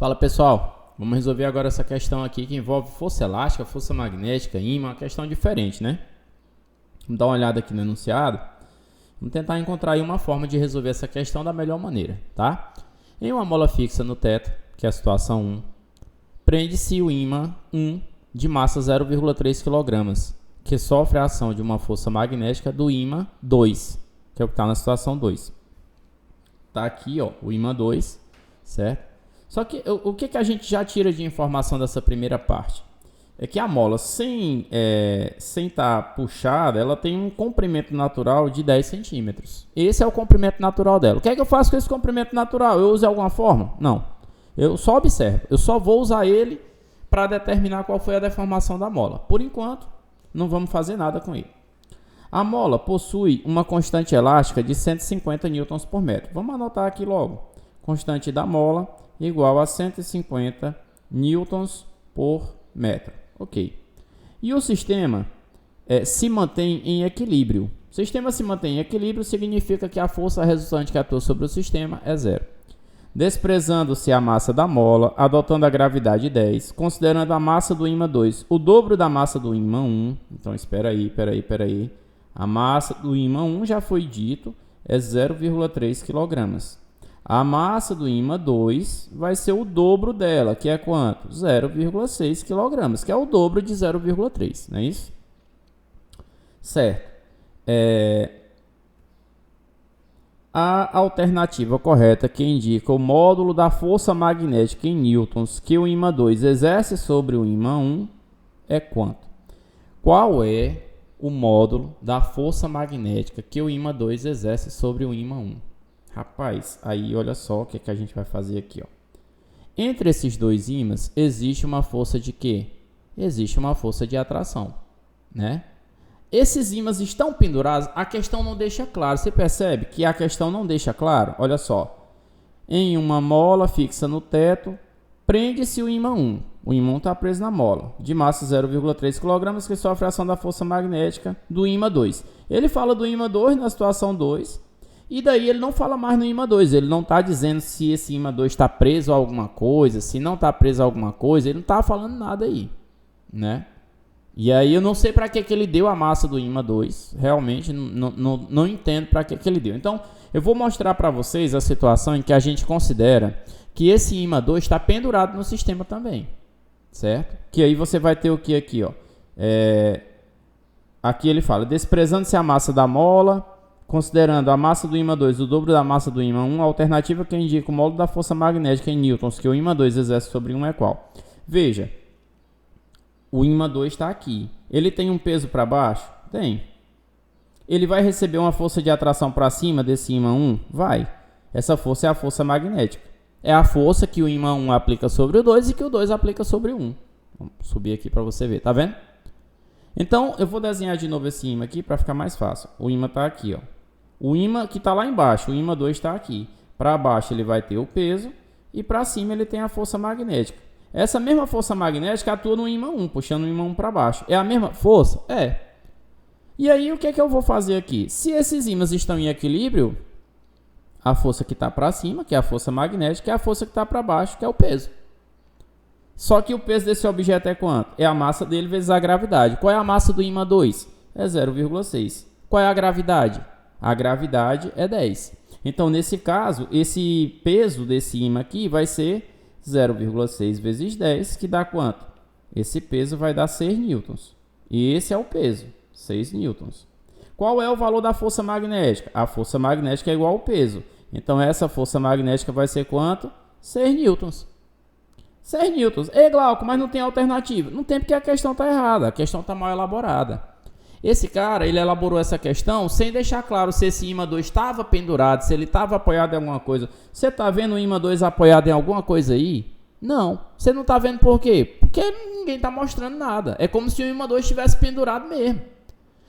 Fala pessoal, vamos resolver agora essa questão aqui que envolve força elástica, força magnética, ímã, uma questão diferente, né? Vamos dar uma olhada aqui no enunciado. Vamos tentar encontrar aí uma forma de resolver essa questão da melhor maneira, tá? Em uma mola fixa no teto, que é a situação 1, prende-se o ímã 1 de massa 0,3 kg, que sofre a ação de uma força magnética do ímã 2, que é o que está na situação 2. Tá aqui, ó, o ímã 2, certo? Só que o que a gente já tira de informação dessa primeira parte? É que a mola, sem estar puxada, ela tem um comprimento natural de 10 centímetros. Esse é o comprimento natural dela. O que é que eu faço com esse comprimento natural? Eu uso de alguma forma? Não. Eu só observo. Eu só vou usar ele para determinar qual foi a deformação da mola. Por enquanto, não vamos fazer nada com ele. A mola possui uma constante elástica de 150 newtons por metro. Vamos anotar aqui logo. Constante da mola igual a 150 newtons por metro. Ok. E o sistema se mantém em equilíbrio. O sistema se mantém em equilíbrio significa que a força resultante que atua sobre o sistema é zero. Desprezando-se a massa da mola, adotando a gravidade 10, considerando a massa do ímã 2 o dobro da massa do ímã 1. Então, espera aí. A massa do ímã 1 já foi dito, é 0,3 kg. A massa do ímã 2 vai ser o dobro dela, que é quanto? 0,6 kg, que é o dobro de 0,3, não é isso? Certo. A alternativa correta que indica o módulo da força magnética em newtons que o ímã 2 exerce sobre o ímã 1 é quanto? Qual é o módulo da força magnética que o ímã 2 exerce sobre o ímã 1? Rapaz, aí olha só o que a gente vai fazer aqui, ó. Entre esses dois ímãs existe uma força de quê? Existe uma força de atração, né? Esses ímãs estão pendurados, a questão não deixa claro. Você percebe que a questão não deixa claro? Olha só. Em uma mola fixa no teto, prende-se o ímã 1. O ímã 1 está preso na mola, de massa 0,3 kg, que sofre a ação da força magnética do ímã 2. Ele fala do ímã 2 na situação 2. E daí ele não fala mais no ímã 2, ele não está dizendo se esse ímã 2 está preso a alguma coisa, se não está preso a alguma coisa, ele não está falando nada aí, né? E aí eu não sei para que ele deu a massa do ímã 2, realmente não entendo para que ele deu. Então eu vou mostrar para vocês a situação em que a gente considera que esse ímã 2 está pendurado no sistema também, certo? Que aí você vai ter o que aqui, ó? Aqui ele fala, desprezando-se a massa da mola, considerando a massa do ímã 2 o dobro da massa do ímã 1, a alternativa que indica o módulo da força magnética em newtons que o ímã 2 exerce sobre 1 é qual? Veja, o ímã 2 está aqui. Ele tem um peso para baixo? Tem. Ele vai receber uma força de atração para cima desse ímã 1? Vai. Essa força é a força magnética. É a força que o ímã 1 aplica sobre o 2 e que o 2 aplica sobre o 1. Vamos subir aqui para você ver, tá vendo? Então, eu vou desenhar de novo esse ímã aqui para ficar mais fácil. O ímã está aqui, ó. O ímã que está lá embaixo, o ímã 2 está aqui. Para baixo ele vai ter o peso e para cima ele tem a força magnética. Essa mesma força magnética atua no ímã 1, puxando o ímã 1 para baixo. É a mesma força? É. E aí o que é que eu vou fazer aqui? Se esses ímãs estão em equilíbrio, a força que está para cima, que é a força magnética, é a força que está para baixo, que é o peso. Só que o peso desse objeto é quanto? É a massa dele vezes a gravidade. Qual é a massa do ímã 2? É 0,6. Qual é a gravidade? A gravidade é 10. Então, nesse caso, esse peso desse ímã aqui vai ser 0,6 vezes 10, que dá quanto? Esse peso vai dar 6 newtons. E esse é o peso, 6 newtons. Qual é o valor da força magnética? A força magnética é igual ao peso. Então, essa força magnética vai ser quanto? 6 newtons. 6 newtons. Ei, Glauco, mas não tem alternativa. Não tem porque a questão está errada. A questão está mal elaborada. Esse cara, ele elaborou essa questão sem deixar claro se esse ímã 2 estava pendurado, se ele estava apoiado em alguma coisa. Você está vendo o ímã 2 apoiado em alguma coisa aí? Não. Você não está vendo por quê? Porque ninguém está mostrando nada. É como se o ímã 2 estivesse pendurado mesmo.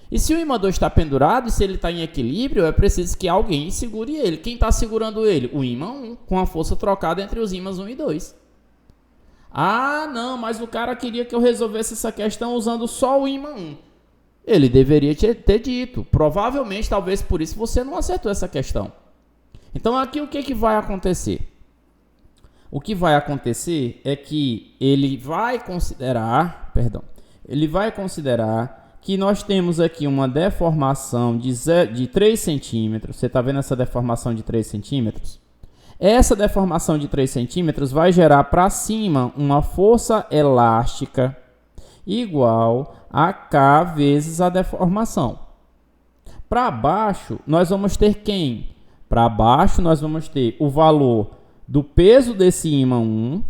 E se o ímã 2 está pendurado e se ele está em equilíbrio, é preciso que alguém segure ele. Quem está segurando ele? O ímã 1, com a força trocada entre os ímãs 1 e 2. Ah, não, mas o cara queria que eu resolvesse essa questão usando só o ímã 1. Ele deveria ter dito. Provavelmente, talvez por isso você não acertou essa questão. Então, aqui o que vai acontecer? O que vai acontecer é que ele vai considerar que nós temos aqui uma deformação de 3 centímetros. Você está vendo essa deformação de 3 centímetros? Essa deformação de 3 centímetros vai gerar para cima uma força elástica igual a K vezes a deformação. Para baixo, nós vamos ter quem? Para baixo, nós vamos ter o valor do peso desse ímã 1.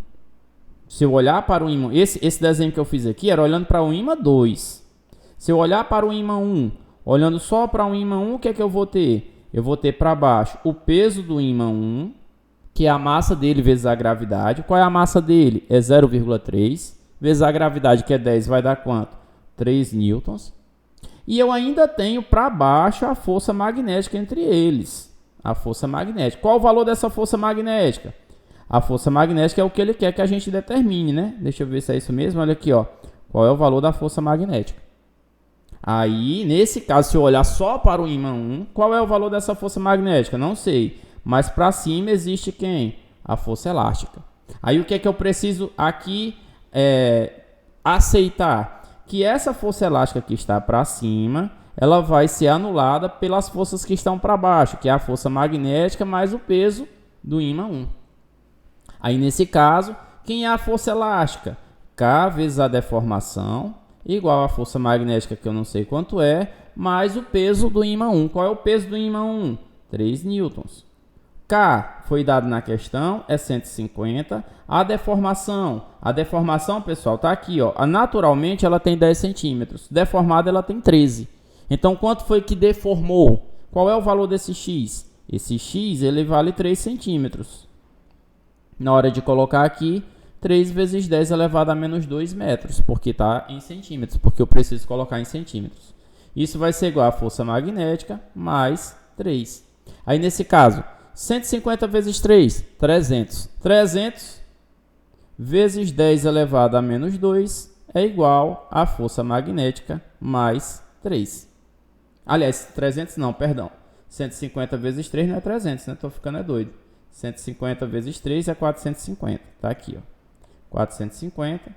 Se eu olhar para o ímã... Esse desenho que eu fiz aqui era olhando para o ímã 2. Se eu olhar para o ímã 1, olhando só para o ímã 1, o que é que eu vou ter? Eu vou ter para baixo o peso do ímã 1, que é a massa dele vezes a gravidade. Qual é a massa dele? É 0,3. Vezes a gravidade, que é 10, vai dar quanto? 3 newtons. E eu ainda tenho para baixo a força magnética entre eles. A força magnética. Qual o valor dessa força magnética? A força magnética é o que ele quer que a gente determine, né? Deixa eu ver se é isso mesmo. Olha aqui, ó. Qual é o valor da força magnética? Aí, nesse caso, se eu olhar só para o ímã 1, qual é o valor dessa força magnética? Não sei. Mas para cima existe quem? A força elástica. Aí, o que é que eu preciso aqui aceitar? Que essa força elástica que está para cima, ela vai ser anulada pelas forças que estão para baixo, que é a força magnética mais o peso do ímã 1. Aí, nesse caso, quem é a força elástica? K vezes a deformação, igual a força magnética, que eu não sei quanto é, mais o peso do ímã 1. Qual é o peso do ímã 1? 3 newtons. K foi dado na questão, é 150. A deformação, pessoal, está aqui, ó. Naturalmente, ela tem 10 centímetros. Deformada, ela tem 13. Então, quanto foi que deformou? Qual é o valor desse X? Esse X, ele vale 3 centímetros. Na hora de colocar aqui, 3 vezes 10 elevado a menos 2 metros, porque está em centímetros, porque eu preciso colocar em centímetros. Isso vai ser igual a força magnética mais 3. Aí, nesse caso, 150 vezes 3, 300. 300 vezes 10 elevado a menos 2 é igual a força magnética mais 3. Aliás, 300 não, perdão. 150 vezes 3 não é 300, né? Estou ficando doido. 150 vezes 3 é 450. Está aqui, ó. 450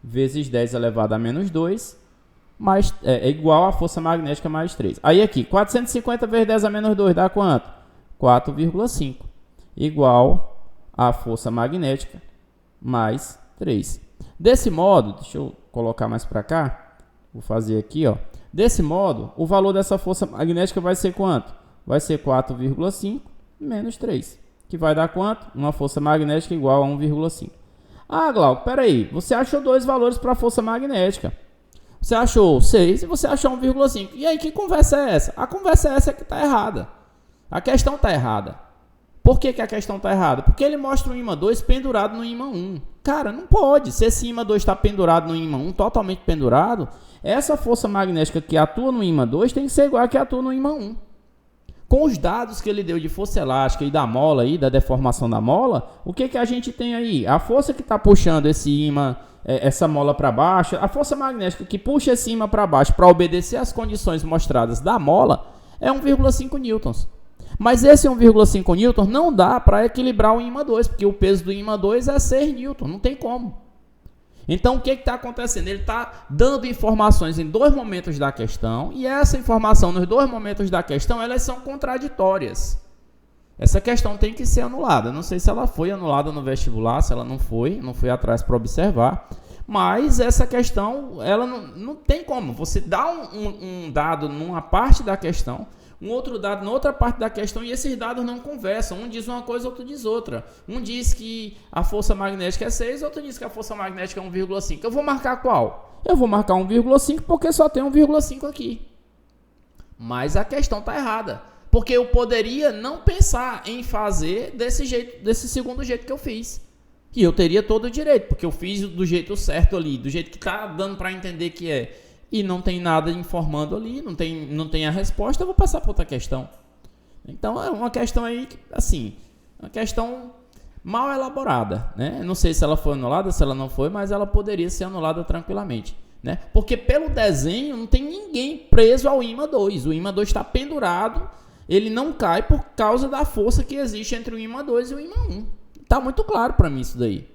vezes 10 elevado a menos 2 mais, é igual a força magnética mais 3. Aí aqui, 450 vezes 10 a menos 2 dá quanto? 4,5. Igual a força magnética mais 3. Desse modo, deixa eu colocar mais para cá. Vou fazer aqui, ó. Desse modo, o valor dessa força magnética vai ser quanto? Vai ser 4,5 menos 3. Que vai dar quanto? Uma força magnética igual a 1,5. Ah, Glauco, peraí. Você achou dois valores para a força magnética. Você achou 6 e você achou 1,5. E aí, que conversa é essa? A conversa é essa que está errada. A questão está errada. Por que a questão está errada? Porque ele mostra o ímã 2 pendurado no ímã 1. Cara, não pode. Se esse ímã 2 está pendurado no ímã 1, totalmente pendurado, essa força magnética que atua no ímã 2 tem que ser igual a que atua no ímã 1. Com os dados que ele deu de força elástica e da mola, aí, da deformação da mola, o que a gente tem aí? A força que está puxando esse ímã, essa mola para baixo, a força magnética que puxa esse ímã para baixo para obedecer às condições mostradas da mola é 1,5 newtons. Mas esse 1,5 newtons não dá para equilibrar o ímã 2, porque o peso do ímã 2 é 6 newtons, não tem como. Então, o que está acontecendo? Ele está dando informações em dois momentos da questão, e essa informação nos dois momentos da questão, elas são contraditórias. Essa questão tem que ser anulada. Não sei se ela foi anulada no vestibular, se ela não fui atrás para observar, mas essa questão, ela não tem como. Você dá um dado numa parte da questão, um outro dado na outra parte da questão, e esses dados não conversam. Um diz uma coisa, outro diz outra. Um diz que a força magnética é 6, outro diz que a força magnética é 1,5. Eu vou marcar qual? Eu vou marcar 1,5 porque só tem 1,5 aqui. Mas a questão está errada. Porque eu poderia não pensar em fazer desse segundo jeito que eu fiz. E eu teria todo o direito, porque eu fiz do jeito certo ali, do jeito que está dando para entender que é. E não tem nada informando ali, não tem a resposta, eu vou passar para outra questão. Então, é uma questão aí, assim, uma questão mal elaborada, né? Não sei se ela foi anulada, se ela não foi, mas ela poderia ser anulada tranquilamente, né? Porque pelo desenho não tem ninguém preso ao ímã 2. O ímã 2 está pendurado, ele não cai por causa da força que existe entre o ímã 2 e o ímã 1. Tá muito claro para mim isso daí,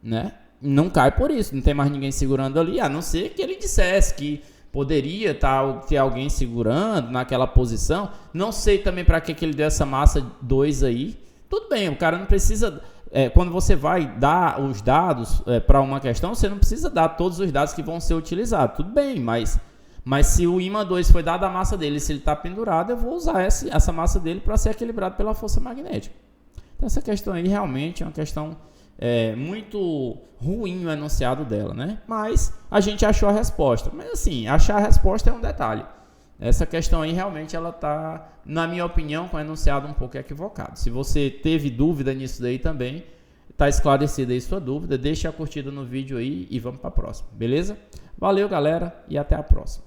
né? Não cai por isso, não tem mais ninguém segurando ali, a não ser que ele dissesse que poderia ter alguém segurando naquela posição. Não sei também para que ele deu essa massa 2 aí. Tudo bem, o cara não precisa... quando você vai dar os dados para uma questão, você não precisa dar todos os dados que vão ser utilizados. Tudo bem, mas se o ímã 2 foi dado a massa dele, se ele está pendurado, eu vou usar essa massa dele para ser equilibrado pela força magnética. Então essa questão aí realmente é uma questão muito ruim o enunciado dela, né? Mas a gente achou a resposta. Mas assim, achar a resposta é um detalhe. Essa questão aí realmente ela está, na minha opinião, com o enunciado um pouco equivocado. Se você teve dúvida nisso daí também, está esclarecida aí sua dúvida, deixa a curtida no vídeo aí e vamos para a próxima, beleza? Valeu, galera, e até a próxima.